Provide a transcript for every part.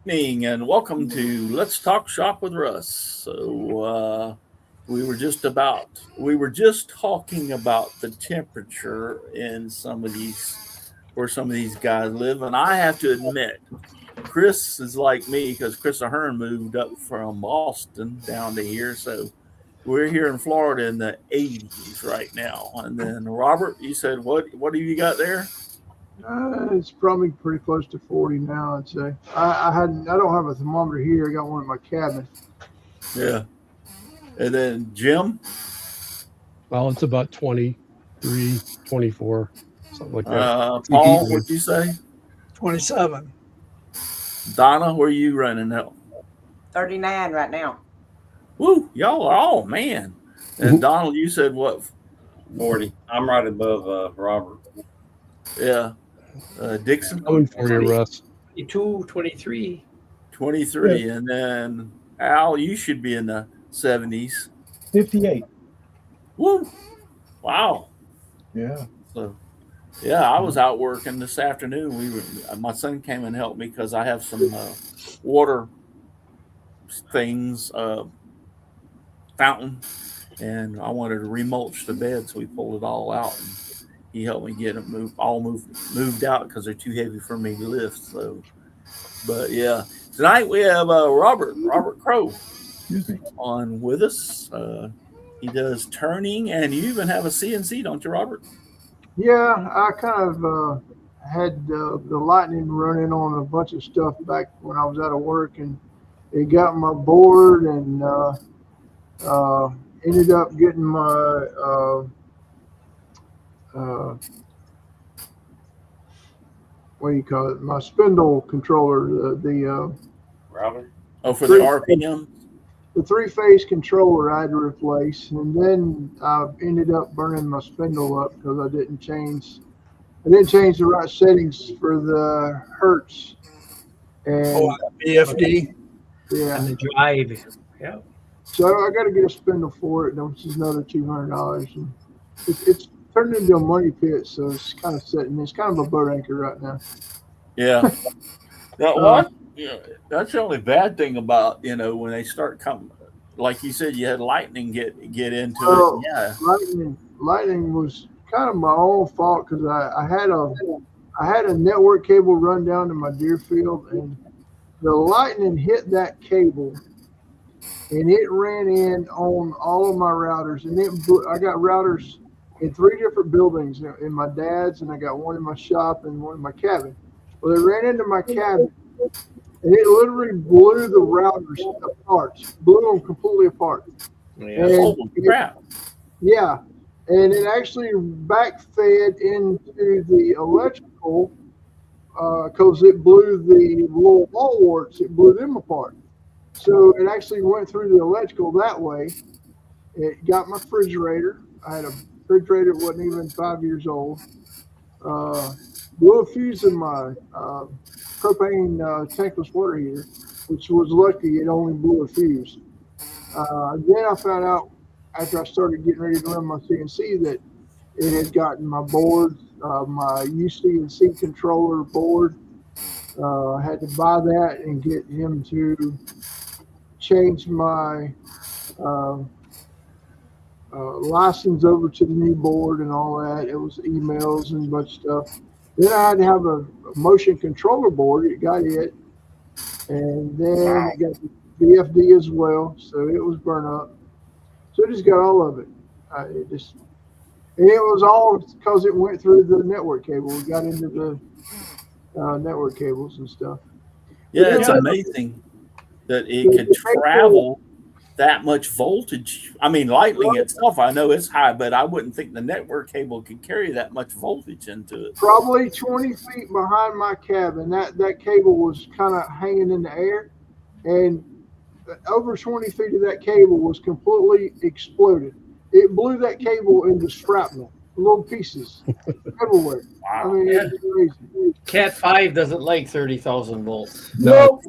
Evening and welcome to Let's Talk Shop with Russ. We were just talking about the temperature in some of these where some of these guys live, and I have to admit, Chris is like me because Chris Ahern moved up from Boston down to here, so we're here in Florida in the 80s right now. And then Robert, you said what have you got there? It's probably pretty close to 40 now, I'd say. I don't have a thermometer here. I got one in my cabin. Yeah, and then Jim. Well, it's about 23, 24, something like that. Paul, what'd you say? 27. Donna, where are you running now? 39 right now. Woo, y'all are all man. And Donald, you said what? 40. I'm right above Robert. Yeah. Dixon? Coming for you, Russ. 22, 23. 23. And then Al, you should be in the 70s. 58. Woo. Wow. Yeah. So, yeah, I was out working this afternoon. My son came and helped me because I have some water things, fountain, and I wanted to remulch the bed, so we pulled it all out. And he helped me get it moved out because they're too heavy for me to lift. So, but yeah, tonight we have Robert Crowe on with us. He does turning, and you even have a CNC, don't you, Robert? Yeah, I kind of had the lightning running on a bunch of stuff back when I was out of work, and it got my board and ended up getting my what do you call it? My spindle controller, the Robert? Oh, for the RPM? The three-phase controller I had to replace, and then I ended up burning my spindle up because I didn't change the right settings for the hertz. And BFD. Yeah. And the drive. Yeah. So I got to get a spindle for it, which is another $200. And it's turned into a money pit, so it's kind of sitting. It's kind of a boat anchor right now. Yeah. What? Yeah, that's the only bad thing about when they start coming. Like you said, you had lightning get into it. Yeah, lightning was kind of my own fault because I had a network cable run down to my deer field, and the lightning hit that cable, and it ran in on all of my routers, and I got routers in 3 different buildings, in my dad's, and I got one in my shop and one in my cabin. Well, they ran into my cabin. And it literally blew the routers apart, blew them completely apart. Yeah. Holy crap. Yeah. And it actually backfed into the electrical because it blew the little wall warts, it blew them apart. So it actually went through the electrical that way. It got my refrigerator. I had a refrigerator that wasn't even 5 years old. Blew a fuse in my propane tankless water heater, which was lucky. It only blew a fuse. Then I found out after I started getting ready to run my CNC that it had gotten my board, my UCNC controller board. I had to buy that and get him to change my license over to the new board and all that. It was emails and a bunch of stuff. Then I had to have a motion controller board. It got it. And then it got the BFD as well. So it was burnt up. So it just got all of it. And it was all because it went through the network cable. We got into the network cables and stuff. Yeah, it's amazing that it could travel that much voltage. I mean, lightning itself, I know it's high, but I wouldn't think the network cable could carry that much voltage into it. Probably 20 feet behind my cabin, that cable was kind of hanging in the air, and over 20 feet of that cable was completely exploded. It blew that cable into shrapnel, little pieces everywhere. Wow. I mean, it's crazy. Cat 5 doesn't like 30,000 volts. No.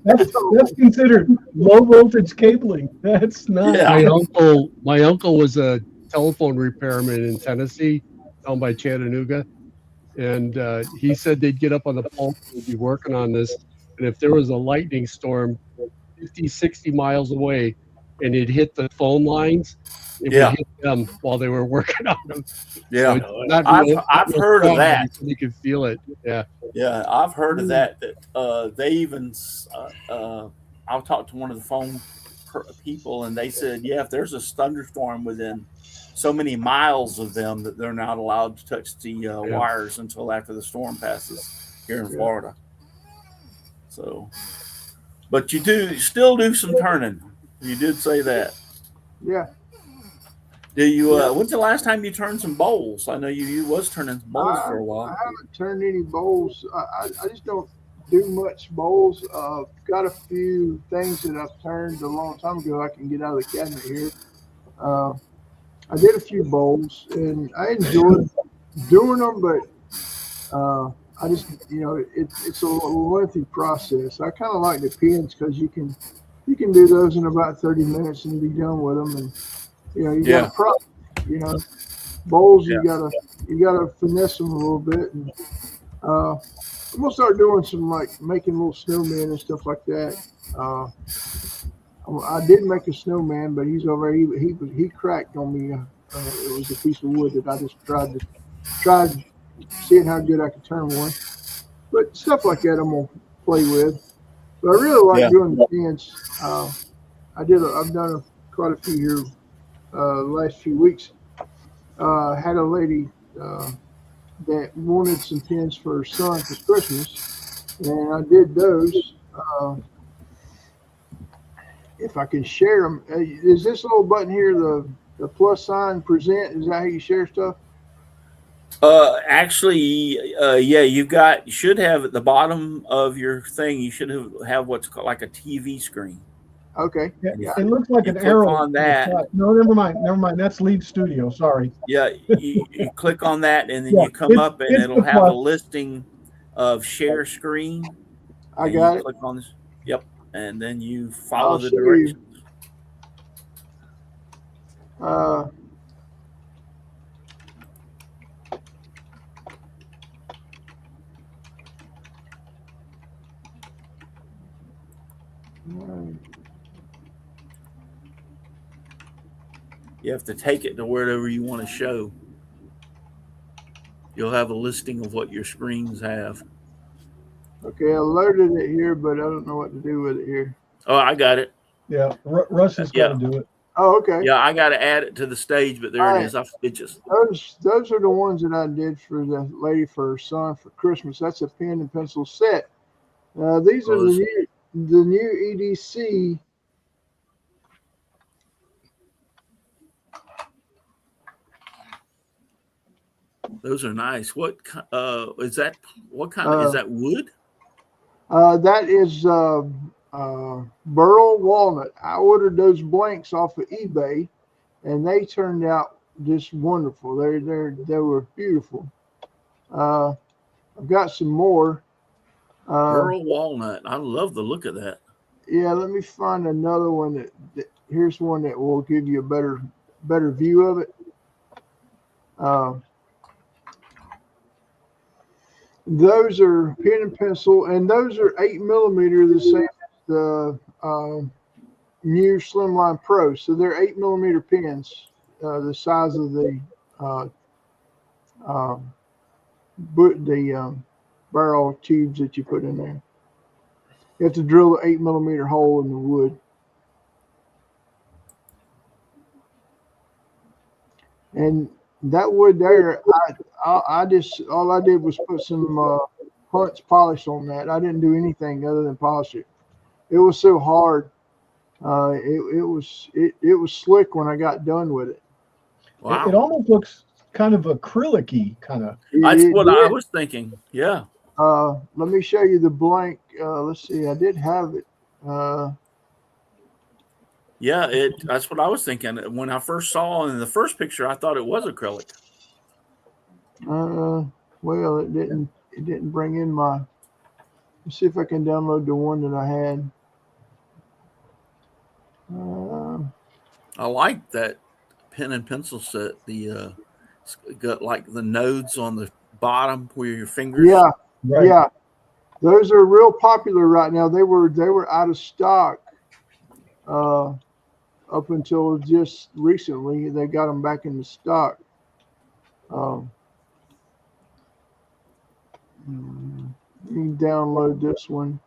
That's considered low voltage cabling. That's not. Yeah. My uncle was a telephone repairman in Tennessee, down by Chattanooga, and he said they'd get up on the pole, they'd be working on this, And if there was a lightning storm 50, 60 miles away and it hit the phone lines, it would hit them while they were working on them. Yeah. So not I've heard of that. You could feel it. Yeah. Yeah, I've heard of that. That they even, I'll talk to one of the phone people, and they said, yeah, if there's a thunderstorm within so many miles of them, that they're not allowed to touch the wires until after the storm passes here in Florida. So, but you still do some turning. You did say that. Yeah. Do you? When's the last time you turned some bowls? I know you was turning bowls for a while. I haven't turned any bowls. I just don't do much bowls. Got a few things that I've turned a long time ago. I can get out of the cabinet here. I did a few bowls and I enjoyed doing them, but I just, it's a lengthy process. I kind of like the pins because you can do those in about 30 minutes and be done with them. And you got to prop. Bowls you gotta finesse them a little bit. And I'm gonna start doing some making little snowmen and stuff like that. I did make a snowman, but he's already he cracked on me. It was a piece of wood that I just tried seeing how good I could turn one. But stuff like that I'm gonna play with. But I really like doing the pins. I've done quite a few here the last few weeks. Had a lady that wanted some pins for her son for Christmas, and I did those. If I can share them, is this little button here the plus sign present? Is that how you share stuff? Actually, you should have at the bottom of your thing. You should have what's called like a TV screen. Okay. Yeah. It looks like an arrow on that. No, never mind. That's Lead Studio. Sorry. Yeah, you click on that, and then you come up, and it'll have a listing of share screen. I got it. Click on this. Yep, and then you follow the directions. You have to take it to wherever you want to show. You'll have a listing of what your screens have. Okay, I loaded it here, but I don't know what to do with it here. Oh, I got it. Yeah, Russ is going to do it. Oh, okay. Yeah, I got to add it to the stage, but there it is. Those are the ones that I did for the lady for her son for Christmas. That's a pen and pencil set. These are the new EDC. Those are nice. What is that? What kind is that wood? That is burl walnut. I ordered those blanks off of eBay, and they turned out just wonderful. They were beautiful. I've got some more. Burl walnut. I love the look of that. Yeah, let me find another one here's one that will give you a better view of it. Those are pen and pencil, and those are 8mm, the same as the new Slimline Pro. So they're 8mm pens, the size of the barrel tubes that you put in there. You have to drill an 8mm hole in the wood. And that wood there, all I did was put some Hunt's polish on that. I didn't do anything other than polish it. It was so hard. It was slick when I got done with it. Wow. It almost looks kind of acrylic-y, kind of. That's what I was thinking. Yeah. Let me show you the blank. Let's see. I did have it. Yeah, that's what I was thinking. When I first saw in the first picture, I thought it was acrylic. Well, it didn't bring in my. Let's see if I can download the one that I had. I like that pen and pencil set. It's got like the nodes on the bottom where your fingers. Yeah, Right. yeah. Those are real popular right now. They were out of stock up until just recently. They got them back into stock. You can download this one.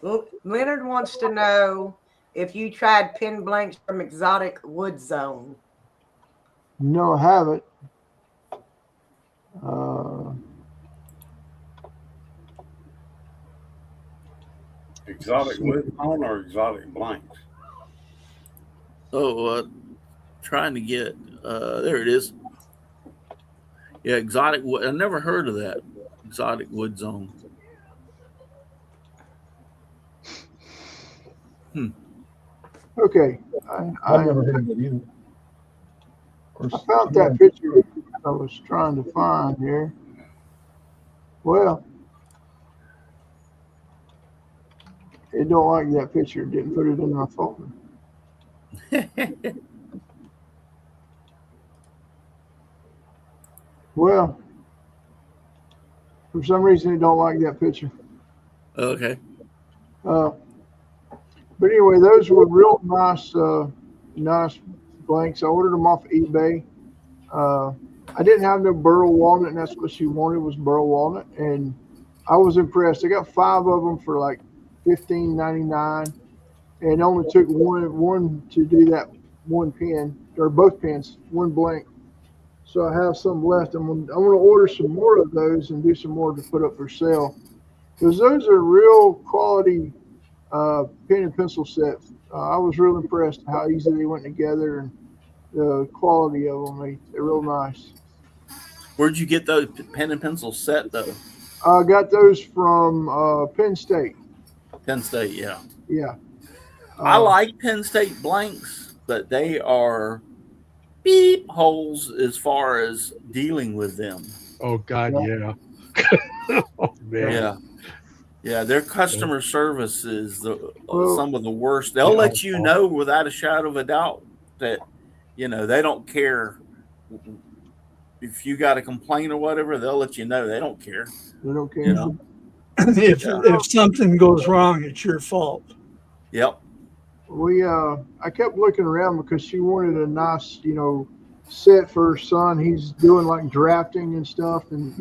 Well, Leonard wants to know if you tried pin blanks from Exotic Wood Zone. No, I haven't. Exotic wood on or exotic blanks? Oh, trying to get there it is. Yeah, exotic wood. I never heard of that. Exotic wood zone. Okay. I've never heard of it either. Of course, I found that picture I was trying to find here. Well, it don't like that picture. Didn't put it in my folder. Well, for some reason, it don't like that picture. Okay. But anyway, those were real nice, nice blanks. I ordered them off eBay. I didn't have no burl walnut, and that's what she wanted was burl walnut, and I was impressed. I got 5 of them for like $15.99, and only took one to do that one pin or both pins, one blank. So I have some left. I'm gonna order some more of those and do some more to put up for sale, because those are real quality pen and pencil sets. I was real impressed how easy they went together and the quality of them. They're real nice. Where'd you get those pen and pencil set though? I got those from Penn State. Penn State, yeah. Yeah. I like Penn State blanks, but they are beep holes as far as dealing with them. Oh God, yeah. Oh man. Yeah. Yeah, their customer service is Well, some of the worst. They'll let you know without a shadow of a doubt that, they don't care if you got a complaint or whatever. They'll let you know. They don't care. They don't care. If something goes wrong, it's your fault. Yep. I kept looking around because she wanted a nice, set for her son. He's doing like drafting and stuff, and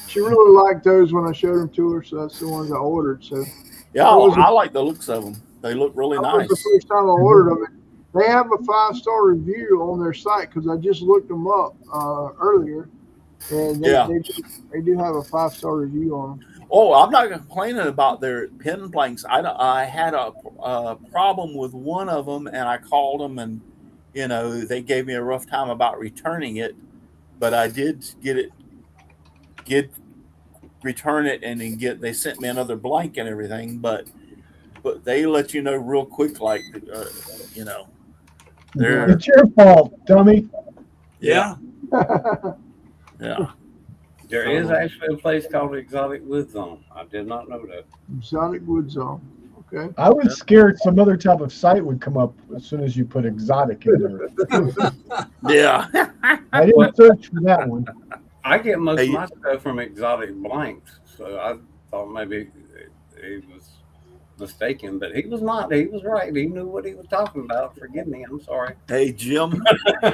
she really liked those when I showed them to her. So that's the ones I ordered. So yeah, I like the looks of them. They look really nice. That was the first time I ordered them. They have a 5-star review on their site because I just looked them up earlier, and they do have a 5-star review on them. Oh, I'm not complaining about their pen blanks. I had a problem with one of them, and I called them, and they gave me a rough time about returning it, but I did return it, and then they sent me another blank and everything, but they let you know real quick, like it's your fault, dummy. Yeah. Yeah. There is actually a place called Exotic Wood Zone. I did not know that. Exotic Wood Zone. Okay. I was scared some other type of site would come up as soon as you put exotic in there. Yeah. I didn't search for that one. I get most of my stuff from Exotic Blanks, so I thought maybe he was mistaken, but he was not. He was right. He knew what he was talking about. Forgive me. I'm sorry. Hey, Jim,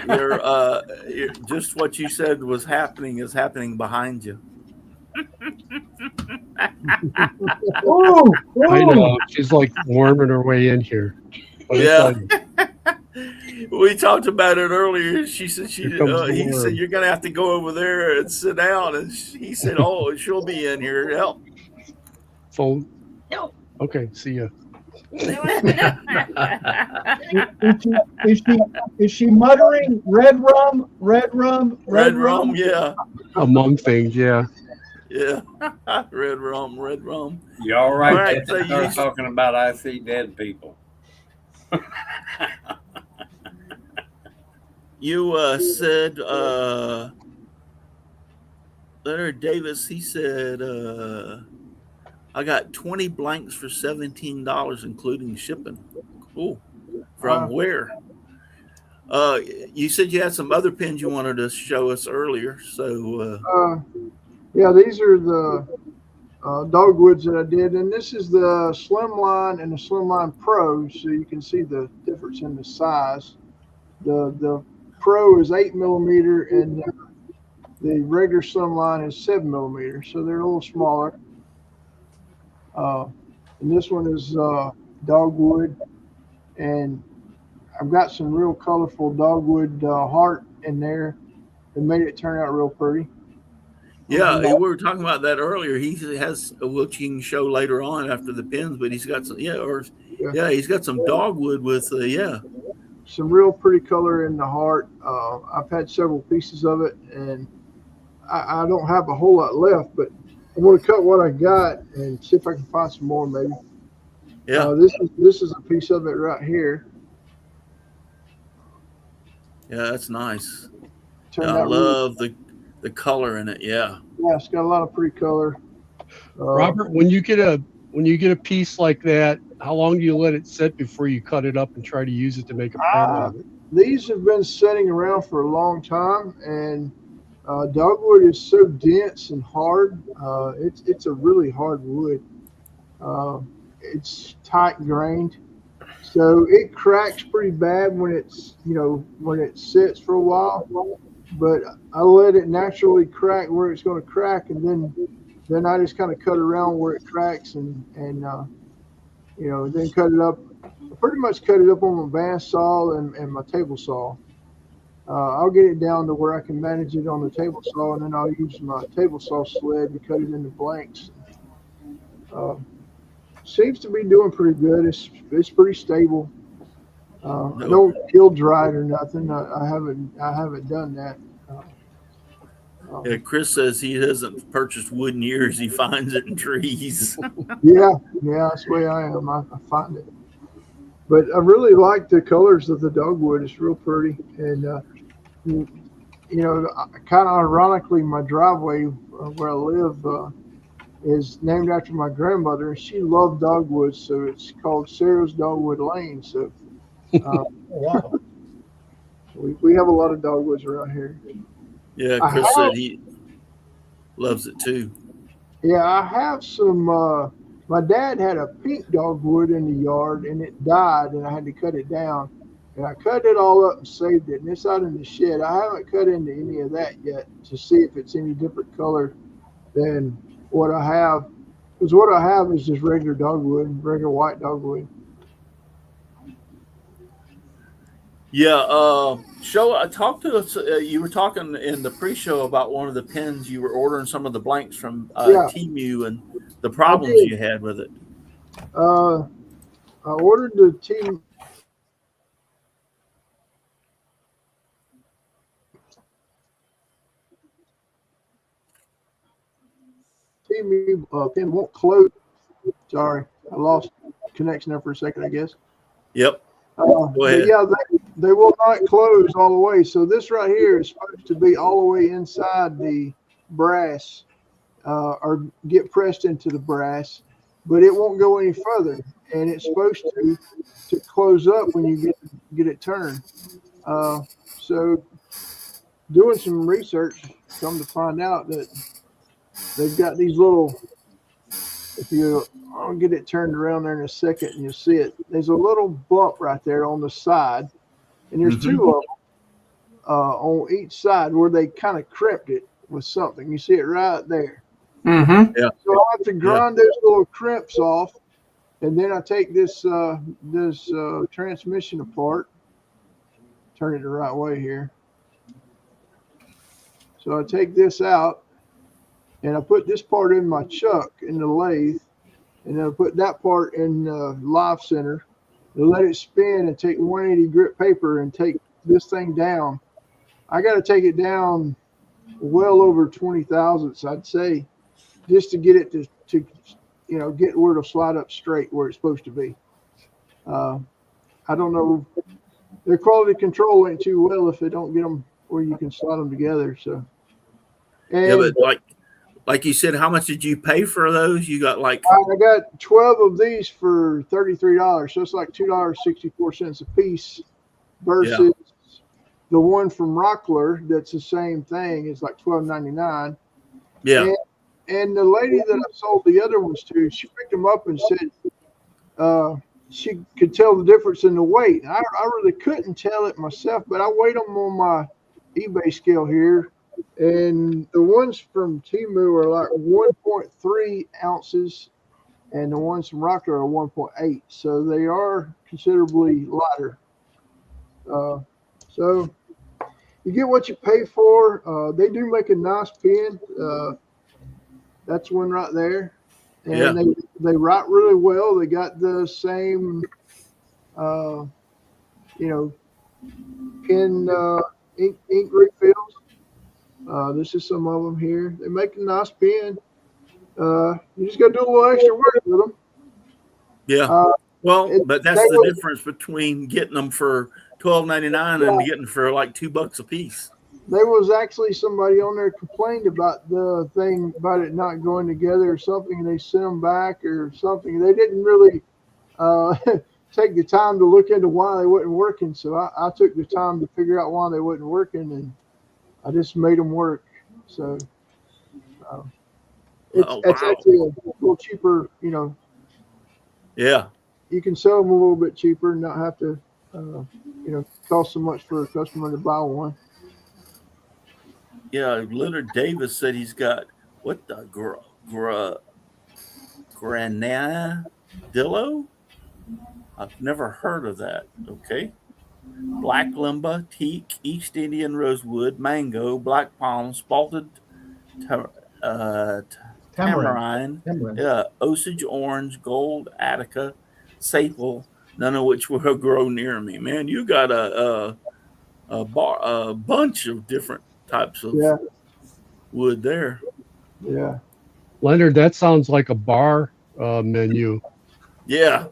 you're just what you said is happening behind you. Ooh, I know. She's like warming her way in here. But yeah. We talked about it earlier. She said he said you're gonna have to go over there and sit down, and he said, "Oh, she'll be in here. Help." Phone. No. Okay. See ya. Is she muttering red rum, red rum, red rum? Yeah. Among things, yeah. Yeah. Red rum. You all right? All right, So you're talking about I see dead people. You said Leonard Davis, he said I got 20 blanks for $17 including shipping. Cool. From where? You said you had some other pins you wanted to show us earlier, so yeah, these are the dogwoods that I did, and this is the Slimline and the Slimline Pro, so you can see the difference in the size. The Pro is 8mm, and the regular Slimline is 7mm, so they're a little smaller. And this one is dogwood, and I've got some real colorful dogwood heart in there that made it turn out real pretty. Yeah, we were talking about that earlier. He has a which you can show later on after the pins, but he's got some he's got some dogwood with some real pretty color in the heart. I've had several pieces of it, and I don't have a whole lot left, but I'm going to cut what I got and see if I can find some more maybe. Yeah. This is a piece of it right here. Yeah, that's nice. Turned I out love the color in it. Yeah. Yeah, it's got a lot of pretty color. Robert, when you get a piece like that, how long do you let it sit before you cut it up and try to use it to make a pen out of it? These have been sitting around for a long time, and dogwood is so dense and hard. It's a really hard wood. It's tight grained, so it cracks pretty bad when when it sits for a while. But I let it naturally crack where it's going to crack, and then I just kind of cut around where it cracks and then cut it up. I pretty much cut it up on my bandsaw and my table saw. I'll get it down to where I can manage it on the table saw, and then I'll use my table saw sled to cut it into blanks. Seems to be doing pretty good. It's pretty stable. I don't kill dry it or nothing. I haven't done that. Yeah, Chris says he hasn't purchased wood in years. He finds it in trees. Yeah, that's the way I am. I find it. But I really like the colors of the dogwood. It's real pretty. And, kind of ironically, my driveway where I live is named after my grandmother, and she loved dogwood, so it's called Sarah's Dogwood Lane. So Wow. we have a lot of dogwoods around here. Yeah, Chris said he loves it too. Yeah, I have some. My dad had a pink dogwood in the yard, and it died, and I had to cut it down. And I cut it all up and saved it, and it's out in the shed. I haven't cut into any of that yet to see if it's any different color than what I have. Because what I have is just regular dogwood, regular white dogwood. Yeah, talk to us. You were talking in the pre-show about one of the pens. You were ordering some of the blanks from Temu and the problems you had with it. I ordered the Temu pen won't close. Sorry, I lost connection there for a second, I guess. Yep. Go ahead. Yeah, they will not close all the way. So this right here is supposed to be all the way inside the brass or get pressed into the brass, but it won't go any further. And it's supposed to close up when you get it turned. So doing some research, come to find out that they've got these little, I'll get it turned around there in a second and you'll see it. There's a little bump right there on the side, and there's two of them on each side where they kind of crimped it with something. You see it right there. Mm-hmm. Yeah. So I have to grind those little crimps off, and then I take this transmission apart, turn it the right way here. So I take this out, and I put this part in my chuck in the lathe, and then I put that part in the live center and let it spin and take 180 grit paper and take this thing down. I got to take it down well over 20 thousandths, I'd say, just to get it to get where it'll slide up straight where it's supposed to be. I don't know. Their quality control ain't too well if they don't get them where you can slide them together. So, and but like you said, how much did you pay for those? You got I got 12 of these for $33. So it's like $2.64 a piece versus the one from Rockler that's the same thing. It's like $12.99. Yeah. And the lady that I sold the other ones to, she picked them up and said she could tell the difference in the weight. I really couldn't tell it myself, but I weighed them on my eBay scale here, and the ones from Temu are like 1.3 ounces, and the ones from Rocker are 1.8. So they are considerably lighter. So you get what you pay for. They do make a nice pen. That's one right there. And they write really well. They got the same, pen ink refills. This is some of them here. They make a nice pen. You just got to do a little extra work with them. Yeah. But that's the difference between getting them for $12.99 and getting for like $2 a piece. There was actually somebody on there complained about the thing about it not going together or something, and they sent them back or something. They didn't really take the time to look into why they wasn't working. So I took the time to figure out why they wasn't working, and I just made them work. So it's actually a little cheaper, Yeah. You can sell them a little bit cheaper and not have to, cost so much for a customer to buy one. Yeah, Leonard Davis said he's got what the granadillo? I've never heard of that. Okay. Black limba, teak, East Indian rosewood, mango, black palm, spalted tamarind, Osage orange, gold Attica, sable, none of which will grow near me. Man, you got a bunch of different types of wood there. Yeah. Leonard, that sounds like a bar menu. Yeah.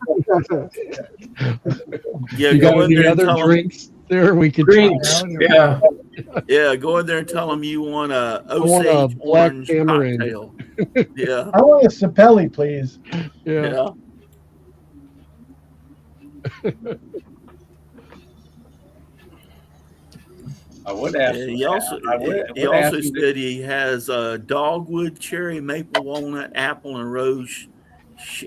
You got any other drinks there we could drinks? Yeah. Yeah, go in there and tell them you want a Osage orange cocktail. Yeah. I want a Sapelli, please. Yeah. I would ask. He also said he has dogwood, cherry, maple, walnut, apple, and rose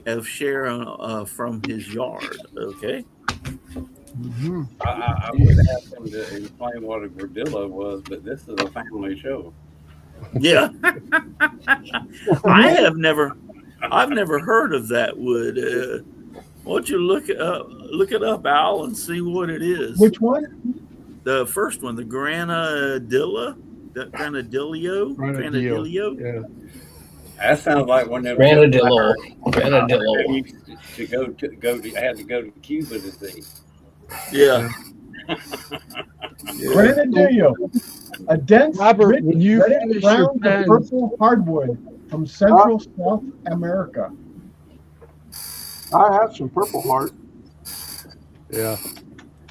of Sharon from his yard. Okay. Mm-hmm. I would ask him to explain what a gradillo was, but this is a family show. Yeah. I've never heard of that wood. Why don't you look it up, Al, and see what it is? Which one? The first one, the Granadillo. Yeah. That sounds like when they Granadillo. had to go to Cuba to see. Yeah. Granadillo, a dense, Robert, rich, when you reddish finish brown your to pen- purple hardwood from Central South America. I have some Purple Heart. Yeah.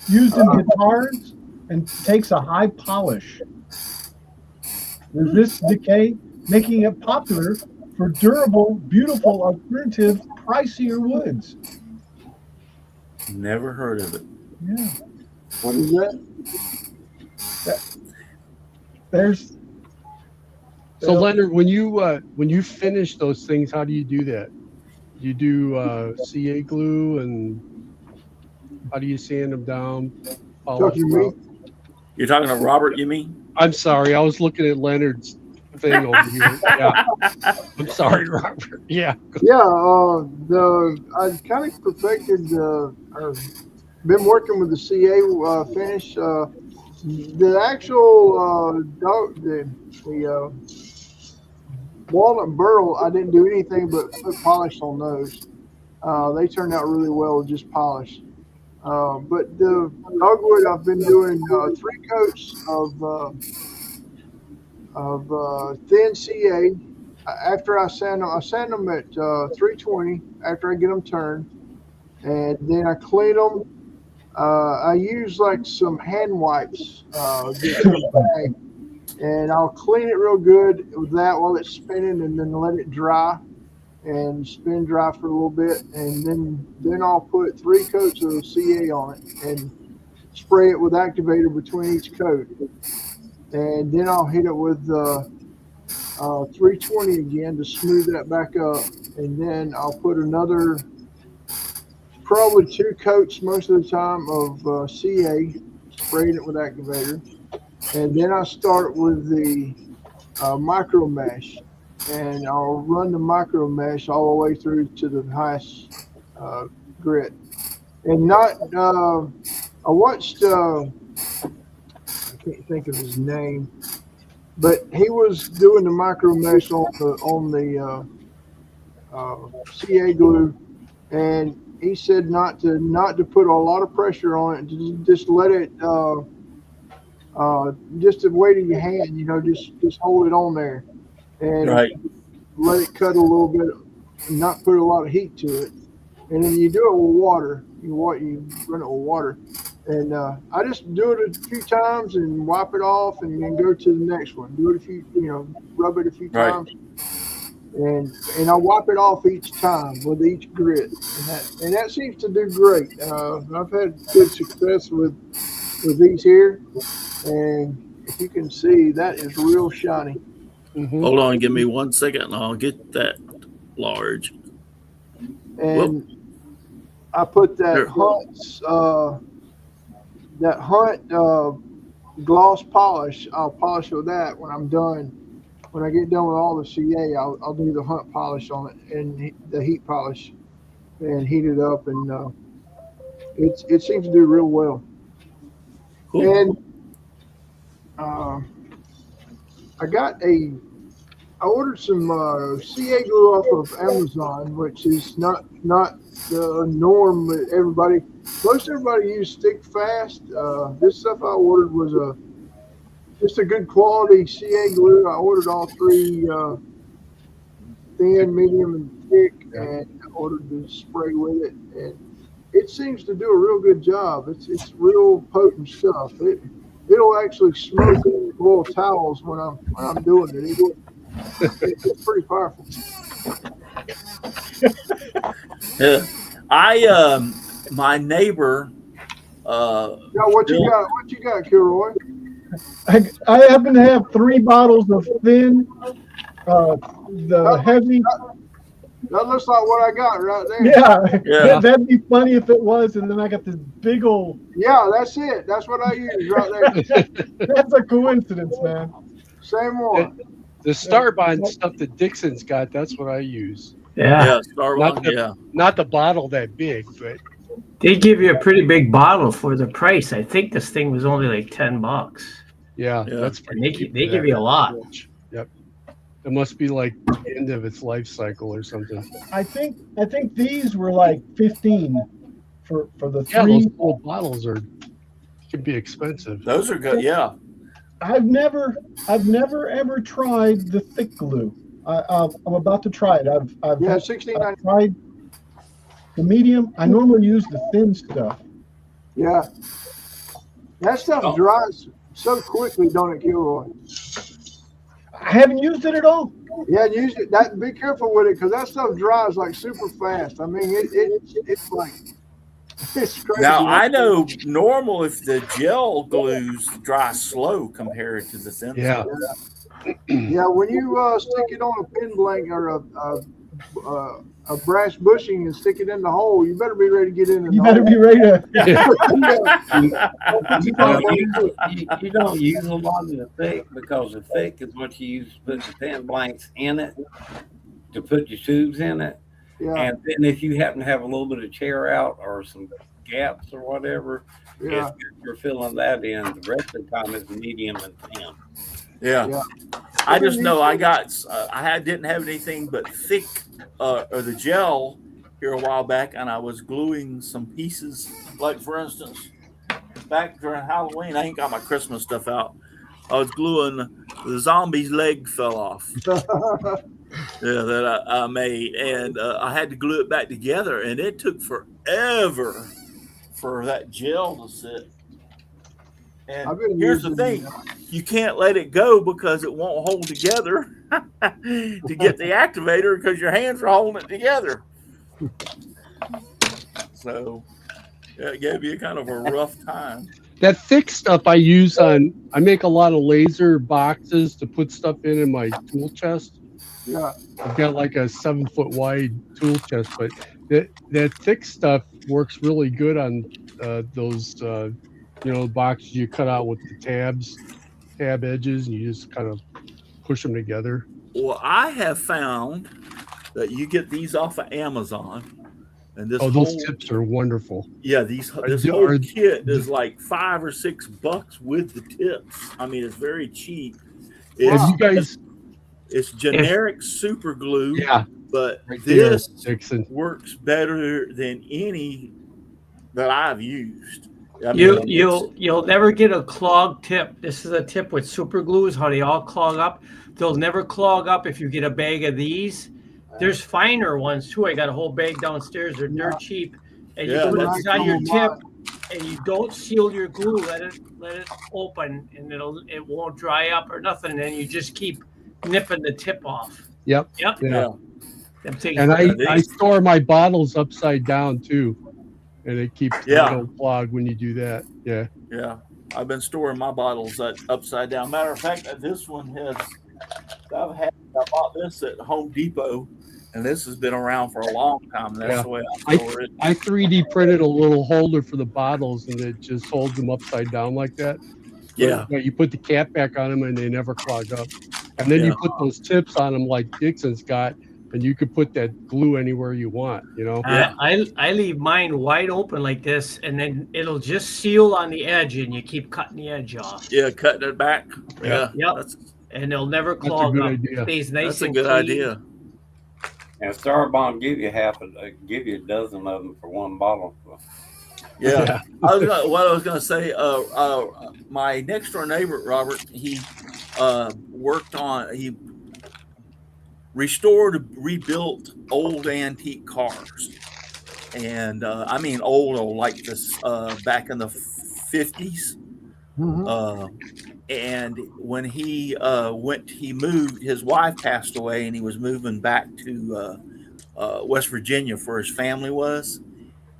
Used in guitars and takes a high polish. Resists decay, making it popular for durable, beautiful, alternative, pricier woods. Never heard of it. Yeah. What is that? So Leonard, when you finish those things, how do you do that? You do CA glue, and how do you sand them down? Polish them out? You're talking to Robert, you mean? I'm sorry, I was looking at Leonard's thing over here. Yeah. I'm sorry, Robert. Yeah. Yeah, I kind of perfected, been working with the CA finish. The actual the walnut burl, I didn't do anything but put polish on those. They turned out really well with just polish. But the dogwood, I've been doing 3 coats of thin CA. After I sand them at 320 after I get them turned, and then I clean them. I use like some hand wipes, and I'll clean it real good with that while it's spinning, and then let it dry and spin dry for a little bit, and then I'll put 3 coats of CA on it and spray it with activator between each coat, and then I'll hit it with 320 again to smooth that back up, and then I'll put another probably 2 coats most of the time of CA, spraying it with activator, and then I start with the micro mesh, and I'll run the micro mesh all the way through to the highest grit. And not I watched I can't think of his name, but he was doing the micro mesh on the CA glue, and he said not to put a lot of pressure on it, just let it just the weight of your hand, just hold it on there and let it cut a little bit, and not put a lot of heat to it. And then you do it with water. You run it with water, and I just do it a few times and wipe it off, and then go to the next one. Do it a few, rub it a few times, and I wipe it off each time with each grit, and that seems to do great. I've had good success with these here, and if you can see, that is real shiny. Mm-hmm. Hold on, give me 1 second, and I'll get that large. And I put that Hunt gloss polish. I'll polish with that when I'm done. When I get done with all the CA, I'll do the Hunt polish on it and the heat polish, and heat it up, and it seems to do real well. Cool. And I ordered some CA glue off of Amazon, which is not the norm with everybody. Most everybody use stick fast. This stuff I ordered was just a good quality CA glue. I ordered all 3 thin, medium, and thick, and I ordered the spray with it, and it seems to do a real good job. It's real potent stuff. It'll actually smoke little towels when I'm doing it. It's pretty powerful. Yeah, my neighbor. What you got, Kilroy? I happen to have 3 bottles of thin, the heavy. That looks like what I got right there. Yeah. That'd be funny if it was, and then I got this big old. Yeah, that's it. That's what I use right there. That's a coincidence, man. Same one. The Starbond stuff that Dixon's got, that's what I use. Yeah. Starbond, not the bottle that big, but They give you a pretty big bottle for the price. I think this thing was only like $10. yeah. That's And they give you a lot. Yep. It must be like the end of its life cycle or something. I think these were like 15 for the 3. Yeah, those little bottles can be expensive. those are good. Yeah. I've never ever tried the thick glue. I'm about to try it. I've tried the medium. I normally use the thin stuff. Yeah. That stuff dries so quickly, don't it, Kilroy? I haven't used it at all. Yeah, use it. Be careful with it, because that stuff dries like super fast. I mean, it's like, it's crazy. Now I know normal if the gel glues dry slow compared to the thin. Yeah. Yeah, when you stick it on a pin blank or a brass bushing and stick it in the hole, you better be ready to get in the hole. You better be ready to. You don't use a lot of the thick, because the thick is what you use to put the pin blanks in it, to put your tubes in it. Yeah. And then if you happen to have a little bit of chair out or some gaps or whatever, Yeah. if you're filling that in, the rest of the time it's medium and thin. Yeah. I just know I didn't have anything but thick or the gel here a while back, and I was gluing some pieces. Like for instance, back during Halloween, I ain't got my Christmas stuff out. I was gluing the zombie's leg fell off. That I made, and I had to glue it back together, and it took forever for that gel to sit. And here's the thing, you can't let it go because it won't hold together to get the activator, because your hands are holding it together. So it gave you kind of a rough time. That thick stuff I use I make a lot of laser boxes to put stuff in my tool chest. Yeah. I've got like a 7-foot wide tool chest, but that thick stuff works really good on those boxes you cut out with the tab edges, and you just kind of push them together. Well, I have found that you get these off of Amazon, and those tips are wonderful. Yeah, this whole kit is like $5 or $6 with the tips. I mean, it's very cheap. It's generic super glue. Yeah, but right this there, works better than any that I've used. I mean, you'll never get a clogged tip. This is a tip with super glue is how they all clog up. They'll never clog up if you get a bag of these. There's finer ones too. I got a whole bag downstairs. They're dirt cheap, and you put it on your tip, and you don't seal your glue. Let it open, and it won't dry up or nothing. And you just keep nipping the tip off. Yep. Yeah. And I store my bottles upside down too, and it keeps don't clog when you do that. Yeah. Yeah. I've been storing my bottles upside down. Matter of fact, this one has. I bought this at Home Depot, and this has been around for a long time. That's the way I store it. I 3D printed a little holder for the bottles, and it just holds them upside down like that. Yeah. But you put the cap back on them, and they never clog up. And then you put those tips on them like Dixon's got, and you could put that glue anywhere you want, I leave mine wide open like this, and then it'll just seal on the edge, and you keep cutting the edge off. Yeah, cutting it back. Yeah. And they'll never clog up. Stays nice and clean. That's a good idea. And Starbond give you a dozen of them for one bottle. Yeah. What I was going to say, my next door neighbor, Robert, he he rebuilt old antique cars. And I mean, old, like this, back in the 50s. Mm-hmm. And when he moved, his wife passed away, and he was moving back to West Virginia for his family was.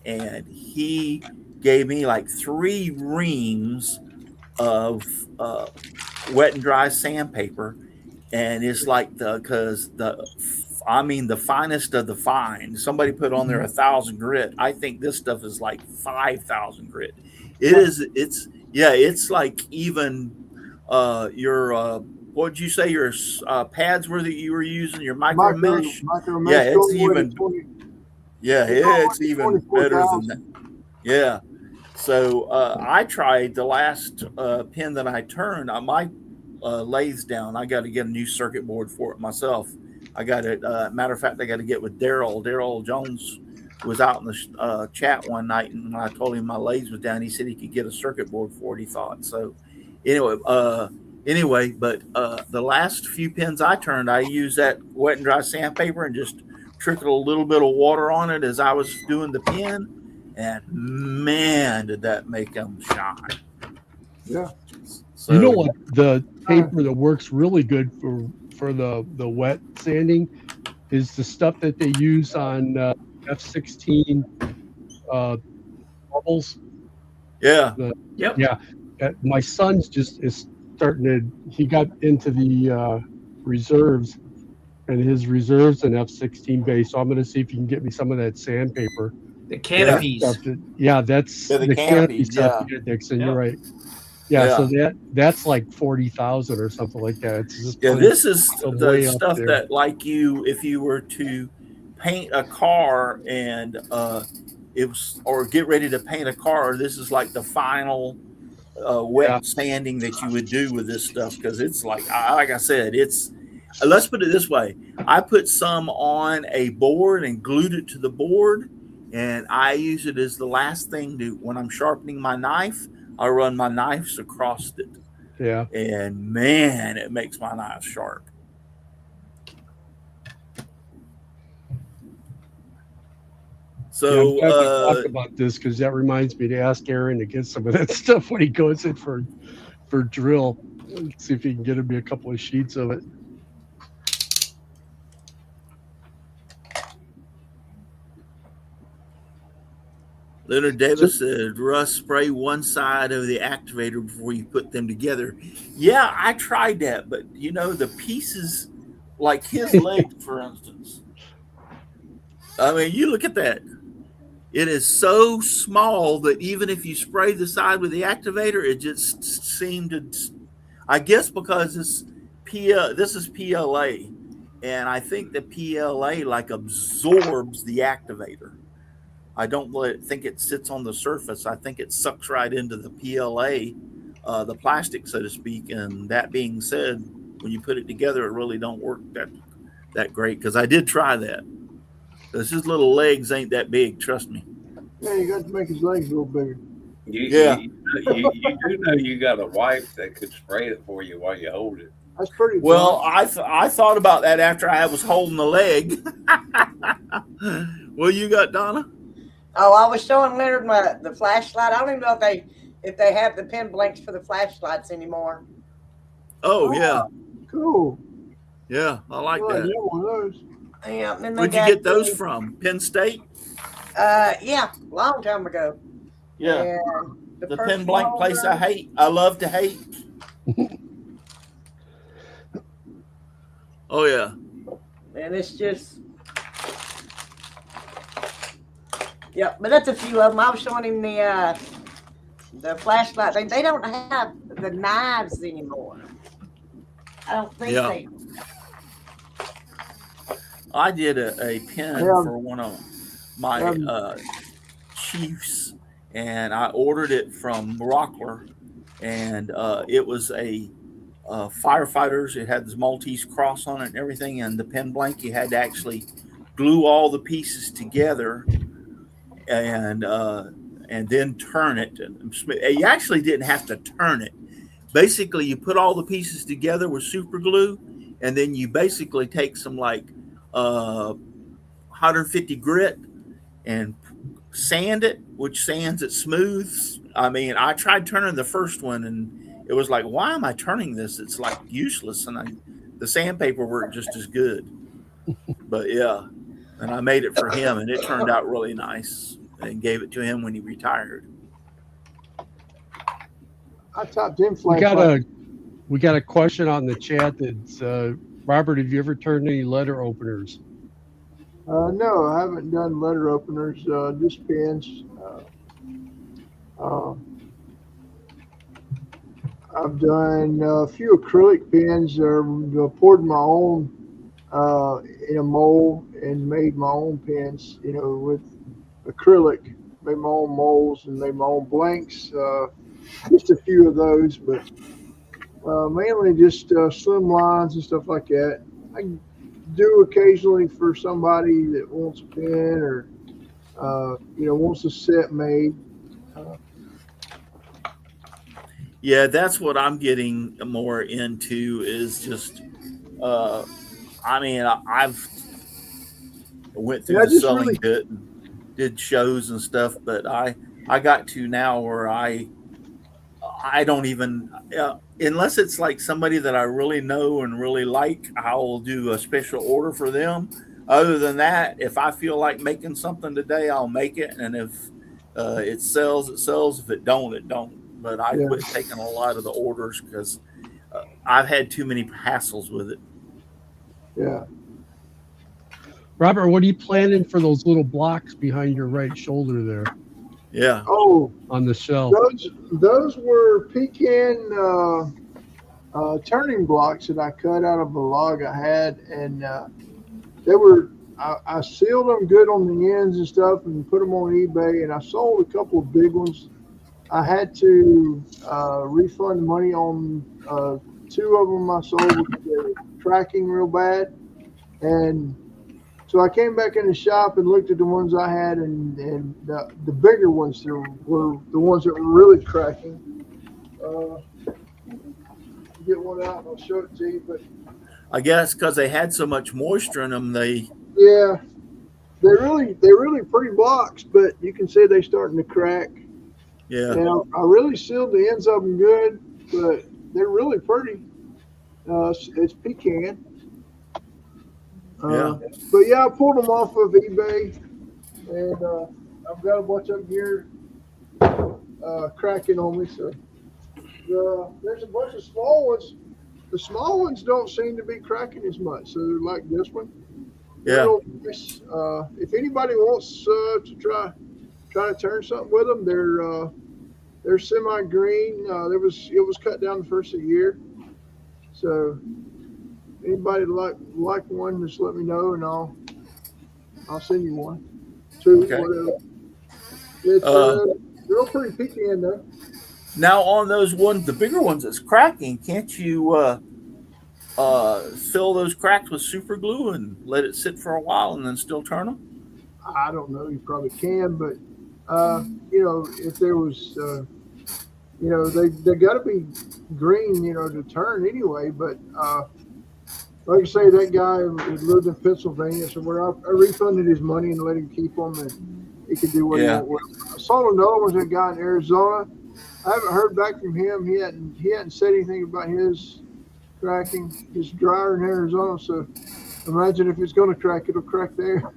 And he gave me like 3 reams of wet and dry sandpaper. And it's like the finest of the fine. Somebody put on there 1,000 grit. I think this stuff is like 5,000 grit. It's like even your what'd you say your pads were that you were using, your micro mesh? It's even better than that. Yeah. So I tried the last pin that I turned. My lathes down. I got to get a new circuit board for it myself. I got it. Matter of fact, I got to get with Daryl. Daryl Jones was out in the chat one night, and when I told him my lathes was down, he said he could get a circuit board for it. He thought so. Anyway, but the last few pins I turned, I used that wet and dry sandpaper and just trickled a little bit of water on it as I was doing the pin, and man, did that make them shine. Yeah. So, you know what? The paper that works really good for the wet sanding is the stuff that they use on F16 bubbles. Yeah. Yeah. My son's is starting to. He got into the reserves, and his reserves an F16 base. So I'm going to see if you can get me some of that sandpaper. The canopies. That's the canopy stuff. Yeah, Dixon, you're right. Yeah, so that's like 40,000 or something like that. It's just this is the stuff that, like, if you were to paint a car and or get ready to paint a car, this is like the final wet sanding that you would do with this stuff, because it's like I said, it's let's put it this way: I put some on a board and glued it to the board, and I use it as the last thing when I'm sharpening my knife. I run my knives across it. Yeah. And man, it makes my knife sharp. So talk about this, because that reminds me to ask Aaron to get some of that stuff when he goes in for drill. Let's see if he can get me a couple of sheets of it. Leonard Davis said, Russ, spray one side of the activator before you put them together. Yeah, I tried that, but you know, the pieces, like his leg, for instance. I mean, you look at that. It is so small that even if you spray the side with the activator, it just seemed to, I guess because this is PLA, and I think the PLA like absorbs the activator. I don't think it sits on the surface. I think it sucks right into the PLA, the plastic, so to speak. And that being said, when you put it together, it really don't work that great, because I did try that. Because his little legs ain't that big, trust me. Yeah, you got to make his legs a little bigger. You do know you got a wife that could spray it for you while you hold it. That's pretty. Well, I thought about that after I was holding the leg. Well, you got Donna? Oh, I was showing Leonard the flashlight. I don't even know if they have the pin blanks for the flashlights anymore. Oh, yeah. Cool. Yeah, I like that. Yeah, one of those. Yeah, and Where'd you get those from? Penn State? Yeah, long time ago. Yeah. And the pin blank place I hate. I love to hate. Oh, yeah. And it's just, yeah, but that's a few of them. I was showing him the flashlight. They don't have the knives anymore. I don't think they. I did a pin for one of my Chiefs, and I ordered it from Rockler, and it was a firefighters. It had this Maltese cross on it and everything, and the pin blank, you had to actually glue all the pieces together and then turn it. You actually didn't have to turn it. Basically, you put all the pieces together with super glue, and then you basically take some like 150 grit and sand it, which sands it smooth. I mean, I tried turning the first one, and it was like, why am I turning this? It's like useless, and the sandpaper worked just as good. But yeah, and I made it for him, and it turned out really nice, and gave it to him when he retired. I topped him We got a question on the chat that's Robert, have you ever turned any letter openers? No, I haven't done letter openers, just pins. I've done a few acrylic pins, poured my own in a mold and made my own pins, with acrylic. Made my own molds and made my own blanks. Just a few of those, but mainly just slim lines and stuff like that. I do occasionally for somebody that wants a pin or wants a set made. Yeah, that's what I'm getting more into is just, I mean, I've went through the selling bit and did shows and stuff, but I got to now where I don't even, unless it's like somebody that I really know and really like, I will do a special order for them. Other than that, if I feel like making something today, I'll make it. And if it sells, it sells. If it don't, it don't. But I quit taking a lot of the orders because I've had too many hassles with it. Yeah. Robert, what are you planning for those little blocks behind your right shoulder there? Yeah. Oh, on the shelf. Those were pecan turning blocks that I cut out of a log I had, and they were. I sealed them good on the ends and stuff, and put them on eBay. And I sold a couple of big ones. I had to refund the money on 2 of them I sold because they were tracking real bad, and so I came back in the shop and looked at the ones I had, and the bigger ones were the ones that were really cracking. Get one out and I'll show it to you. But I guess because they had so much moisture in them, they're really pretty blocks, but you can see they're starting to crack. Yeah. And I really sealed the ends of them good, but they're really pretty. It's pecan. Yeah. But yeah, I pulled them off of eBay, and I've got a bunch of gear cracking on me. So there's a bunch of small ones. The small ones don't seem to be cracking as much. So they're like this one. Yeah. Nice. If anybody wants to try to turn something with them, they're semi-green. It was cut down the first of the year. So anybody like one, just let me know, and I'll send you one. Two, Okay. whatever. It's real pretty pecan though. Now on those ones, the bigger ones that's cracking, can't you fill those cracks with super glue and let it sit for a while and then still turn them? I don't know. You probably can, but if there was, they got to be green, to turn anyway. But like I say, that guy lived in Pennsylvania, so where I refunded his money and let him keep them, and he could do what he wanted. I saw another one, that guy in Arizona. I haven't heard back from him. He hadn't said anything about his cracking. His dryer in Arizona, so imagine if it's going to crack, it'll crack there.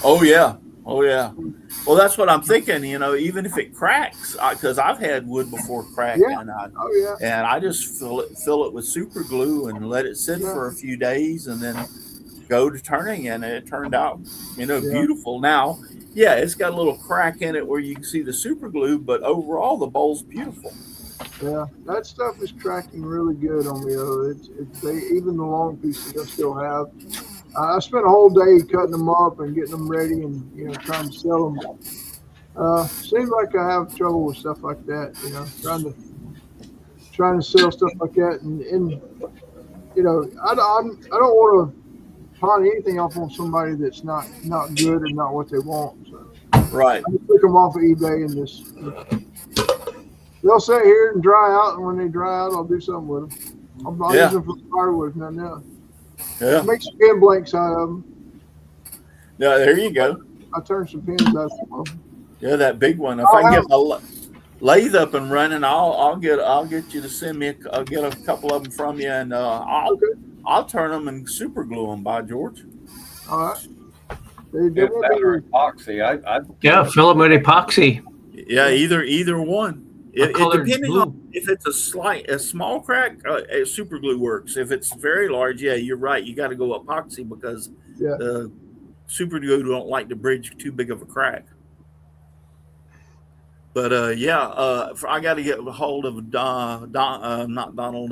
Oh yeah. Well, that's what I'm thinking. Even if it cracks, because I've had wood before crack, and I just fill it with super glue and let it sit for a few days, and then go to turning, and it turned out, beautiful. Now, it's got a little crack in it where you can see the super glue, but overall the bowl's beautiful. Yeah, that stuff is cracking really good on me. Even the long pieces I still have. I spent a whole day cutting them up and getting them ready, and trying to sell them. Seems like I have trouble with stuff like that. Trying to sell stuff like that, and I don't want to pawn anything off on somebody that's not good or not what they want. So Right. I just pick them off of eBay and just they'll sit here and dry out, and when they dry out, I'll do something with them. I'll use them for firewood, nothing else. Yeah. Make some pin blanks out of them. Yeah, there you go. I turn some pins out of them. Yeah, that big one. If I can get my lathe up and running, I'll get you to send me. I'll get a couple of them from you, and I'll turn them and super glue them. By George. All right. Epoxy. Fill them with epoxy. Yeah, either one. Depending glue. on if it's a small crack, super glue works. If it's very large, you're right. You got to go epoxy because the super glue don't like to bridge too big of a crack. But I got to get a hold of not Donald.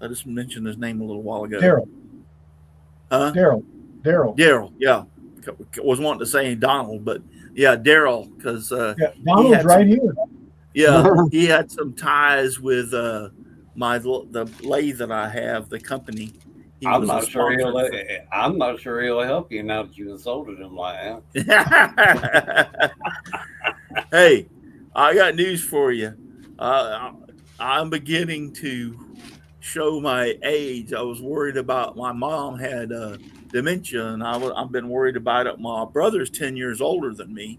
I just mentioned his name a little while ago. Daryl. Huh? Daryl. Yeah, was wanting to say Donald, but Daryl, because Donald's right here. Yeah, he had some ties with the lathe that I have, the company. I'm not sure he'll help you now that you insulted him like that. Hey, I got news for you. I'm beginning to show my age. I was worried about my mom had dementia, and I've been worried about it. My brother's 10 years older than me,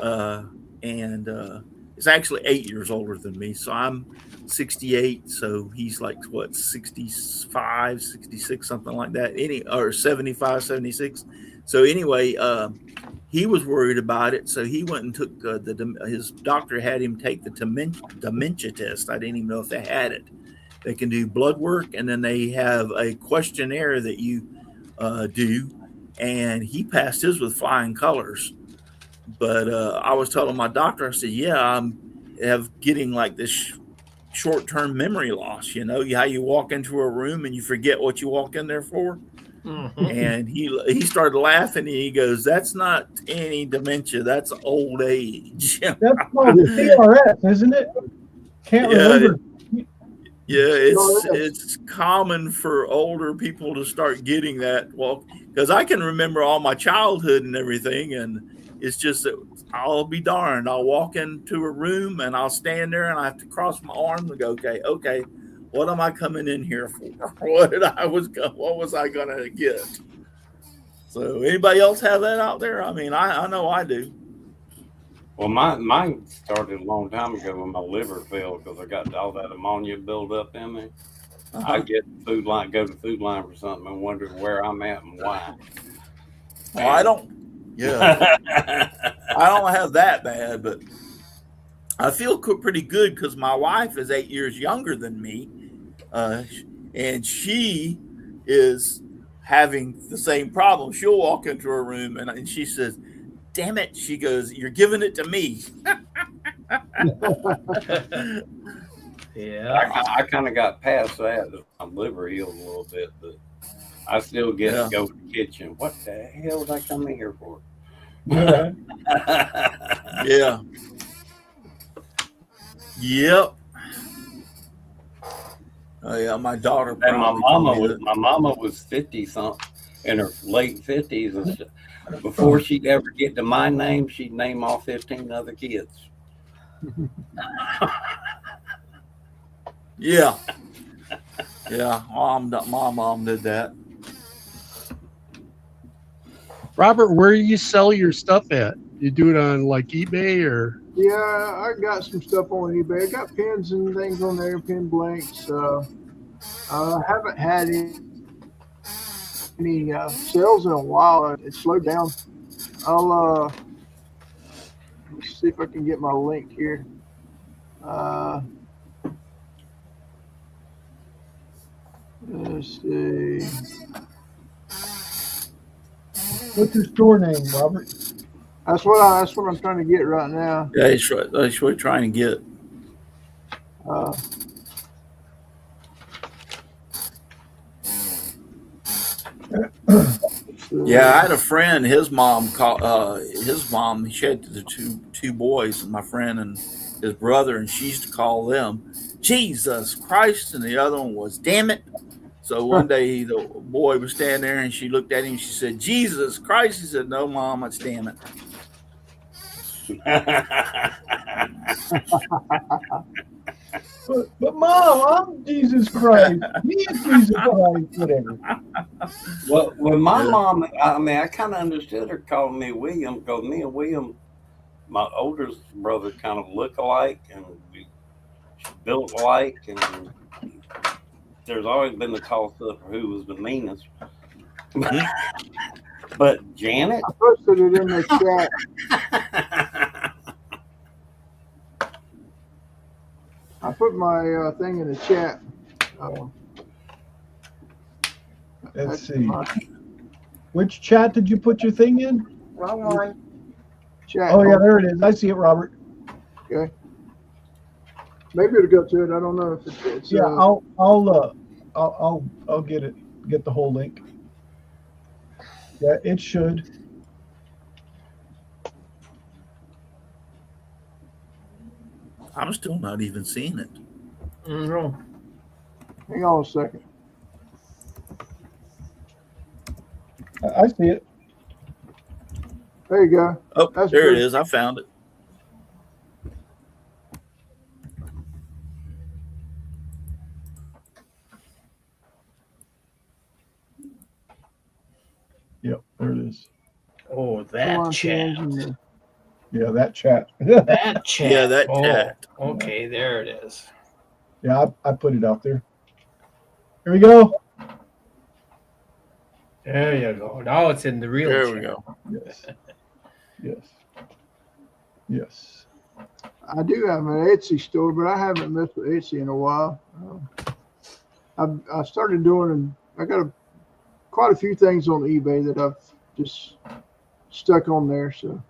and he's actually 8 years older than me. So I'm 68, so he's like 65, 66, something like that. Or 75, 76. So anyway, he was worried about it, so he went and took his doctor had him take the dementia test. I didn't even know if they had it. They can do blood work, and then they have a questionnaire that you do, and he passed his with flying colors. But I was telling my doctor, I said, I'm getting like this short-term memory loss. You know how you walk into a room and you forget what you walk in there for? Mm-hmm. And he started laughing, and he goes, "That's not any dementia. That's old age." That's called CRS, isn't it? Can't remember. Yeah, it's common for older people to start getting that. Well, because I can remember all my childhood and everything, and it's just that I'll be darned. I'll walk into a room and I'll stand there and I have to cross my arms and go, okay, what am I coming in here for? What was I gonna get? So anybody else have that out there? I mean, I know I do. Well, mine started a long time ago when my liver failed because I got all that ammonia built up in me. I go to food line for something and wonder where I'm at and why. Well, I don't Yeah. I don't have that bad, but I feel pretty good because my wife is 8 years younger than me, and she is having the same problem. She'll walk into her room and she says, "Damn it!" She goes, "You're giving it to me." Yeah. I kind of got past that. I'm liver healed a little bit, but I still get to go to the kitchen. What the hell did I come in here for? Yeah. Yep. Oh yeah, my daughter. And my mama was 50 something, in her late 50s, and before she'd ever get to my name, she'd name all 15 other kids. Yeah. Yeah. My mom did that. Robert, where do you sell your stuff at? You do it on like eBay or? Yeah, I got some stuff on eBay. I got pins and things on there, pin blanks. I haven't had any sales in a while. It slowed down. I'll let's see if I can get my link here. Let's see. What's your store name, Robert? That's what I'm trying to get right now. Yeah, that's what we're trying to get. Yeah, I had a friend. His mom called. She had the two boys, my friend and his brother, and she used to call them Jesus Christ, and the other one was damn it. So one day the boy was standing there, and she looked at him. And she said, "Jesus Christ." He said, "No, Mom, it's damn it." But Mom, I'm Jesus Christ. Me is Jesus Christ. Whatever. Well, when my mom, I mean, I kind of understood her calling me William, because me and William, my oldest brother, kind of look alike, and we built alike, and there's always been the toss up for who was the meanest. But Janet, I posted it in the chat. I put my thing in the chat. Let's see. Which chat did you put your thing in? Wrong one. Chat. Oh yeah, there it is. I see it, Robert. Okay. Maybe it'll go to it. I don't know if it's. Yeah, I'll get it. Get the whole link. Yeah, it should. I'm still not even seeing it. No. Hang on a second. I see it. There you go. Oh, That's there good. it is. I found it. Yep, there it is. Oh, Come that on, chat. James. Yeah, that chat. That chat. Yeah, that chat. Okay, there it is. Yeah, I put it out there. Here we go. There you go. Now it's in the real There chat. we go. Yes. Yes. Yes. I do have an Etsy store, but I haven't messed with Etsy in a while. I started doing, I got quite a few things on eBay that I've just stuck on there. So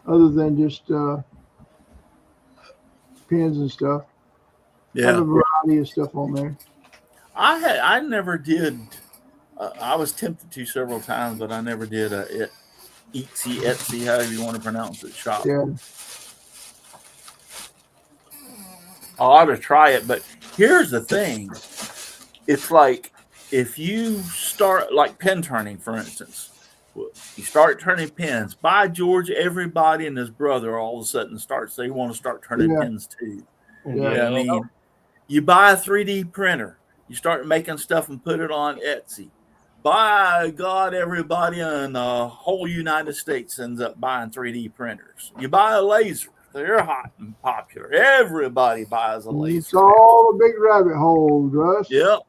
other than just pins and stuff, I have a variety of stuff on there. I never did. I was tempted to several times, but I never did a Etsy, however you want to pronounce it, shop. Yeah. I ought to try it, but here's the thing. It's like if you start, like pin turning, for instance, you start turning pins. By George, everybody and his brother all of a sudden they want to start turning pins too. Yeah. I mean, you buy a 3D printer, you start making stuff and put it on Etsy. By God, everybody in the whole United States ends up buying 3D printers. You buy a laser. They're hot and popular. Everybody buys a laser. It's all a big rabbit hole, Russ. Yep.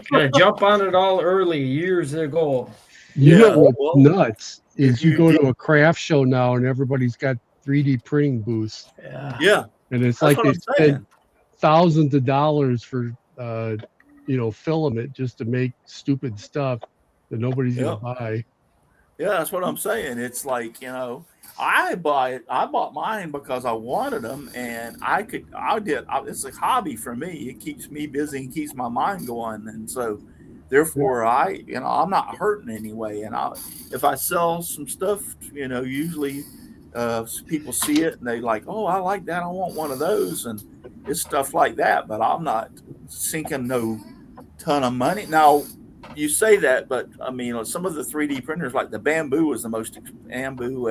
Gotta jump on it all early, years ago. You Yeah, know what's well, nuts is if you you go did- to a craft show now and everybody's got 3D printing booths, Yeah. Yeah, and it's that's like what they I'm spend saying. thousands of dollars for filament just to make stupid stuff that nobody's Yep. gonna buy. Yeah, that's what I'm saying. It's like, I bought mine because I wanted them, and it's a hobby for me. It keeps me busy and keeps my mind going, and so therefore I'm not hurting anyway. And if I sell some stuff, usually people see it and they like, oh, I like that, I want one of those, and it's stuff like that. But I'm not sinking no ton of money now. You say that, but I mean, some of the 3D printers, like the Bamboo was the most Bamboo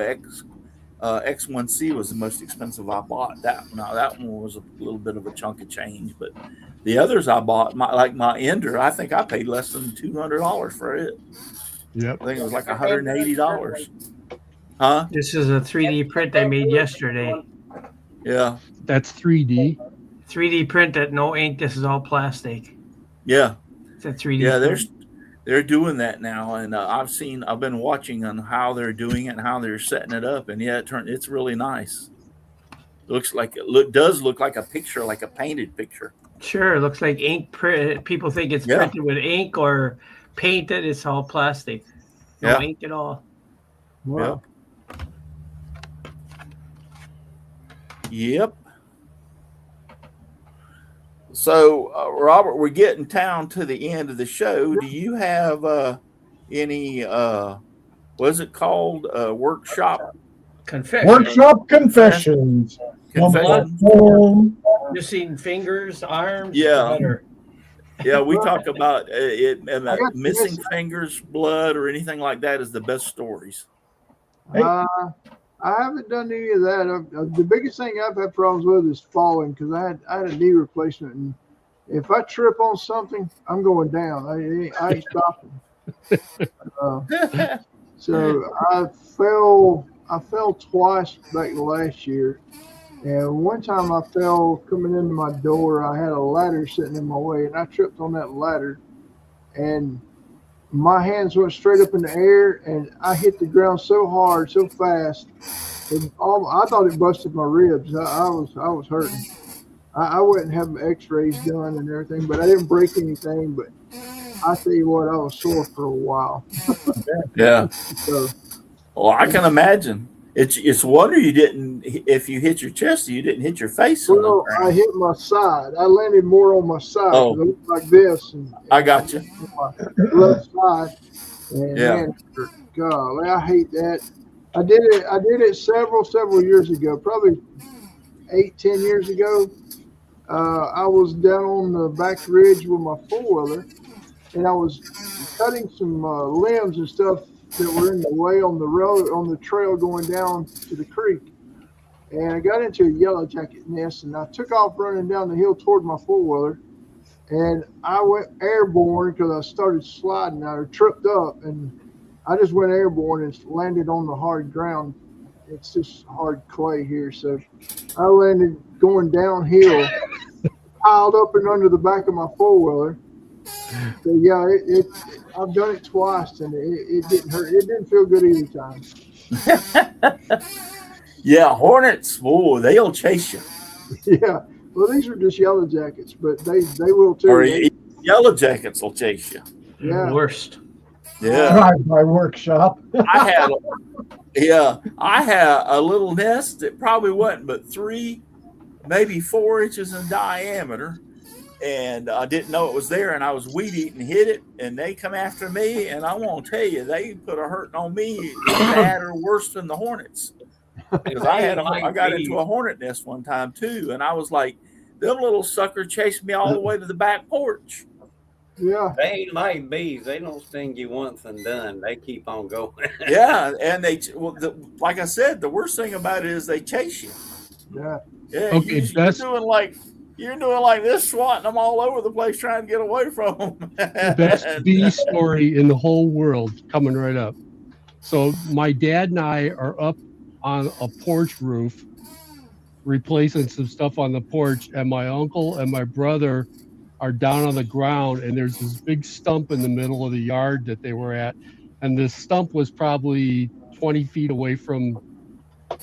X1C was the most expensive I bought. That one was a little bit of a chunk of change, but the others I bought, my Ender, I think I paid less than $200 for it. Yep. I think it was like $180. Huh? This is a 3D print I made yesterday. Yeah. That's 3D. 3D print that no ink. This is all plastic. Yeah. It's a 3D. Yeah. print. They're doing that now, and I've been watching on how they're doing it and how they're setting it up, and it's really nice. Does look like a picture, like a painted picture. Sure, it looks like ink print. People think it's printed with ink or painted. It's all plastic. No ink at all. Wow. Yep. So, Robert, we're getting down to the end of the show. Do you have any, what is it called? Workshop? Confession. Workshop confessions. Confession. Missing fingers, arms. Yeah. Better. Yeah, we talk about missing fingers, blood, or anything like that is the best stories. I haven't done any of that. The biggest thing I've had problems with is falling, because I had a knee replacement, and if I trip on something, I'm going down. I ain't stopping. So I fell twice back last year, and one time I fell coming into my door. I had a ladder sitting in my way, and I tripped on that ladder, and my hands went straight up in the air, and I hit the ground so hard, so fast. I thought it busted my ribs. I was hurting. I went and had X-rays done and everything, but I didn't break anything. But I tell you what, I was sore for a while. Yeah. So, well, I can imagine. It's a wonder you didn't. If you hit your chest, you didn't hit your face. Well, I hit my side. I landed more on my side. Oh. I looked like this. And I got you. My left side. And man, God, I hate that. I did it several years ago, probably 8-10 years ago. I was down on the back ridge with my four-wheeler, and I was cutting some limbs and stuff that were in the way on the road, on the trail going down to the creek. And I got into a yellow jacket nest, and I took off running down the hill toward my four-wheeler, and I went airborne because I started sliding. I tripped up, and I just went airborne and landed on the hard ground. It's just hard clay here. So I landed going downhill, piled up and under the back of my four-wheeler. So yeah, I've done it twice, and it didn't hurt. It didn't feel good either time. Yeah, hornets, they'll chase you. Yeah. Well, these are just yellow jackets, but they will too. Or yellow jackets will chase you. Yeah. Worst. Yeah. Drive-by workshop. I had a little nest that probably wasn't but 3, maybe 4 inches in diameter, and I didn't know it was there, and I was weed eating, hit it, and they come after me, and I won't tell you, they put a hurting on me bad or worse than the hornets. Because I got into a hornet nest one time too, and I was like, them little suckers chased me all the way to the back porch. Yeah. They ain't like bees. They don't sting you once and done. They keep on going. Yeah, and like I said, the worst thing about it is they chase you. Yeah. Yeah. Okay, You're doing like this, swatting them all over the place, trying to get away from them. Best bee story in the whole world coming right up. So my dad and I are up on a porch roof replacing some stuff on the porch, and my uncle and my brother are down on the ground, and there's this big stump in the middle of the yard that they were at, and the stump was probably 20 feet away from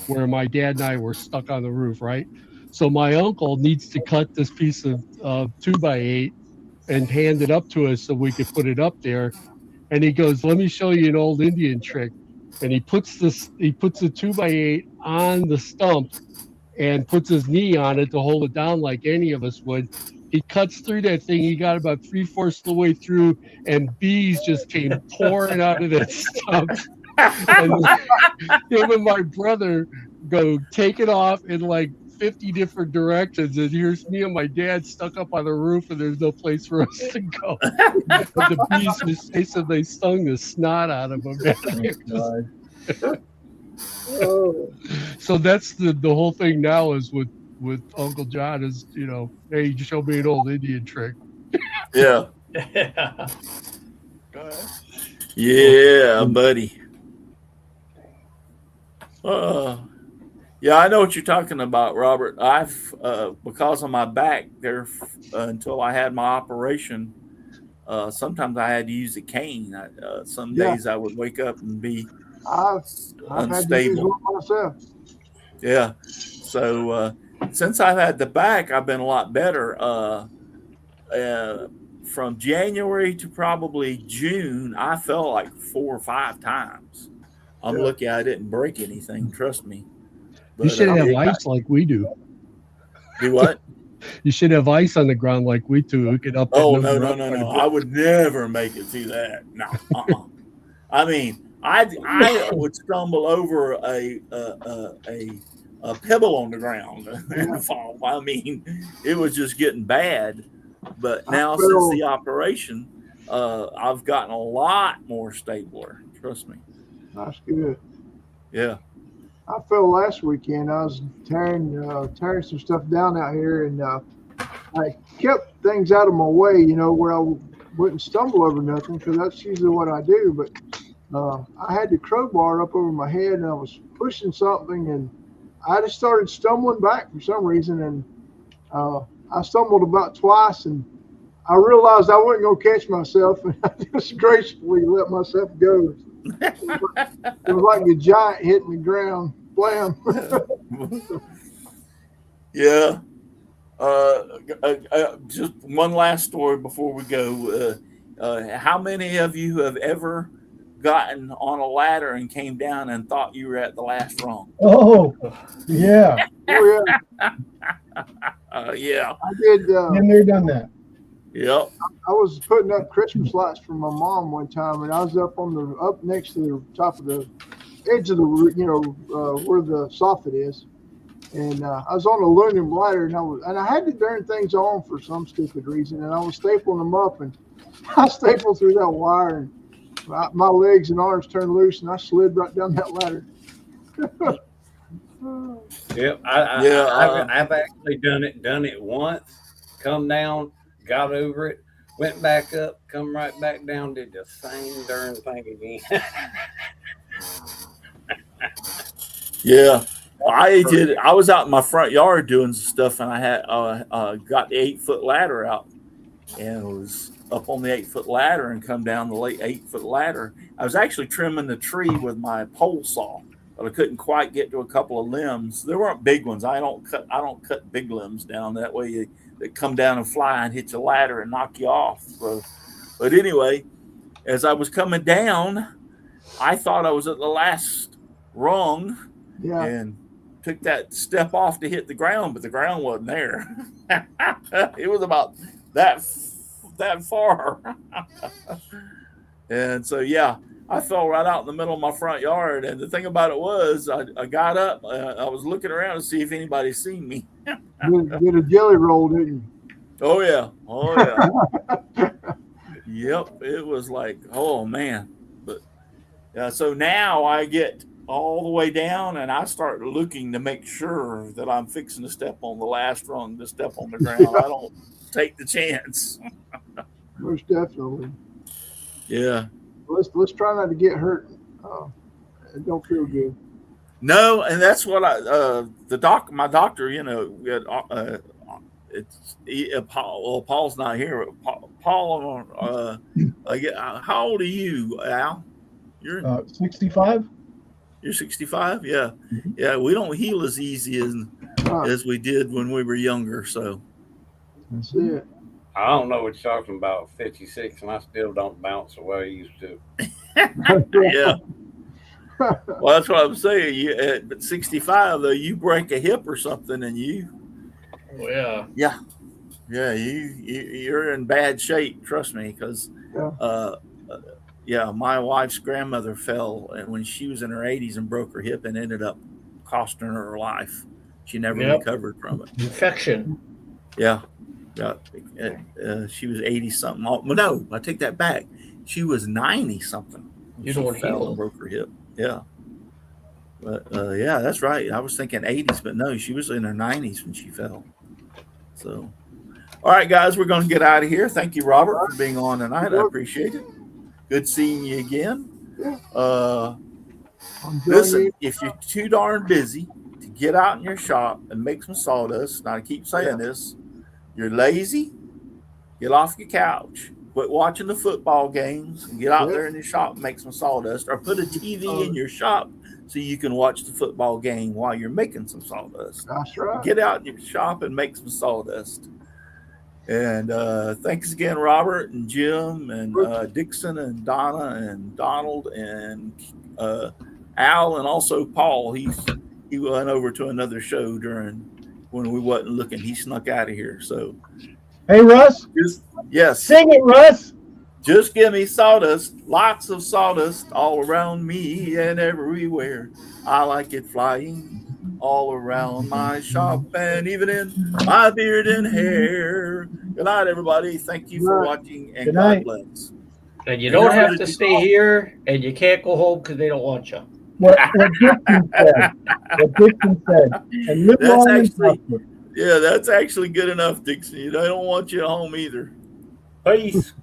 where my dad and I were stuck on the roof, right? So my uncle needs to cut this piece of 2x8 and hand it up to us so we could put it up there. And he goes, "Let me show you an old Indian trick." And he puts the 2x8 on the stump and puts his knee on it to hold it down like any of us would. He cuts through that thing. He got about 3/4 of the way through, and bees just came pouring out of that stump. And him and my brother go take it off in like 50 different directions, and here's me and my dad stuck up on the roof, and there's no place for us to go. But the bees, they said they stung the snot out of them. Oh, So that's the whole thing now is with Uncle John is, hey, you show me an old Indian trick. Yeah. Yeah, buddy. Yeah, I know what you're talking about, Robert. I've because of my back there until I had my operation. Sometimes I had to use a cane. Some days I would wake up and be I've had to use unstable. one myself. Yeah. So since I've had the back, I've been a lot better. From January to probably June, I fell like 4 or 5 times. I'm lucky I didn't break anything. Trust me. But, You should have ice like we do. Do what? You should have ice on the ground like we do. We could up. Oh, no. I would never make it through that. No. I mean, I would stumble over a pebble on the ground and fall. I mean, it was just getting bad. But now since the operation, I've gotten a lot more stabler. Trust me. That's good. Yeah. I fell last weekend. I was tearing some stuff down out here, and I kept things out of my way, where I wouldn't stumble over nothing, because that's usually what I do. But I had the crowbar up over my head, and I was pushing something, and I just started stumbling back for some reason, and I stumbled about twice, and I realized I wasn't going to catch myself, and I just gracefully let myself go. It was like a giant hitting the ground. Blam. Yeah. Just one last story before we go. How many of you have ever gotten on a ladder and came down and thought you were at the last rung? Oh, yeah. Oh, yeah. Yeah. I did. Been there, done that. Yep. I was putting up Christmas lights for my mom one time, and I was up next to the top of the edge of the, where the soffit is, and I was on a aluminum ladder, and I had the darn things on for some stupid reason, and I was stapling them up, and I stapled through that wire, and my legs and arms turned loose, and I slid right down that ladder. Yep, I've actually done it once. Come down, got over it, went back up, come right back down, did the same darn thing again. Yeah, I did. I was out in my front yard doing some stuff, and I had got the 8-foot ladder out, and was up on the 8-foot ladder and come down the 8-foot ladder. I was actually trimming the tree with my pole saw, but I couldn't quite get to a couple of limbs. There weren't big ones. I don't cut big limbs down. That way they come down and fly and hit your ladder and knock you off. But anyway, as I was coming down, I thought I was at the last rung. Yeah. And took that step off to hit the ground, but the ground wasn't there. It was about that far. And so, yeah, I fell right out in the middle of my front yard. And the thing about it was, I got up, I was looking around to see if anybody seen me. Did a jelly roll, didn't you? Oh, yeah. Yep. It was like, oh, man. But so now I get all the way down, and I start looking to make sure that I'm fixing to step on the last rung to step on the ground. I don't take the chance. Most definitely. Yeah. Let's try not to get hurt. It don't feel good. No, and that's what my doctor, Paul's not here. Paul, how old are you, Al? You're 65. You're 65. Yeah, yeah. We don't heal as easy as we did when we were younger. So That's it. I don't know what you're talking about. 56, and I still don't bounce the way I used to. yeah. Well, that's what I'm saying. But 65 though, you break a hip or something, and you're in bad shape. Trust me, because my wife's grandmother fell, and when she was in her 80s and broke her hip and ended up costing her life. She never recovered from it. Infection. Yeah. She was 80 something. No, I take that back. She was 90 something. You she don't fell heal. and broke her hip. Yeah. But that's right. I was thinking 80s, but no, she was in her 90s when she fell. So, all right, guys, we're going to get out of here. Thank you, Robert, for being on tonight. I appreciate it. Good seeing you again. Listen, if you're too darn busy to get out in your shop and make some sawdust, and I keep saying this, you're lazy, get off your couch, quit watching the football games, and get out there in your shop and make some sawdust, or put a TV in your shop so you can watch the football game while you're making some sawdust. That's right. Get out in your shop and make some sawdust. And thanks again, Robert and Jim and Dixon and Donna and Donald and Al, and also Paul. He went over to another show when we wasn't looking. He snuck out of here. So, hey, Russ. Yes. Sing it, Russ. Just give me sawdust, lots of sawdust all around me and everywhere. I like it flying all around my shop and even in my beard and hair. Good night, everybody. Thank you for watching, and God bless. And you don't have to stay here, and you can't go home because they don't want you. What Dixon said. And live long and prosper. Yeah, that's actually good enough, Dixon. They don't want you at home either. Peace.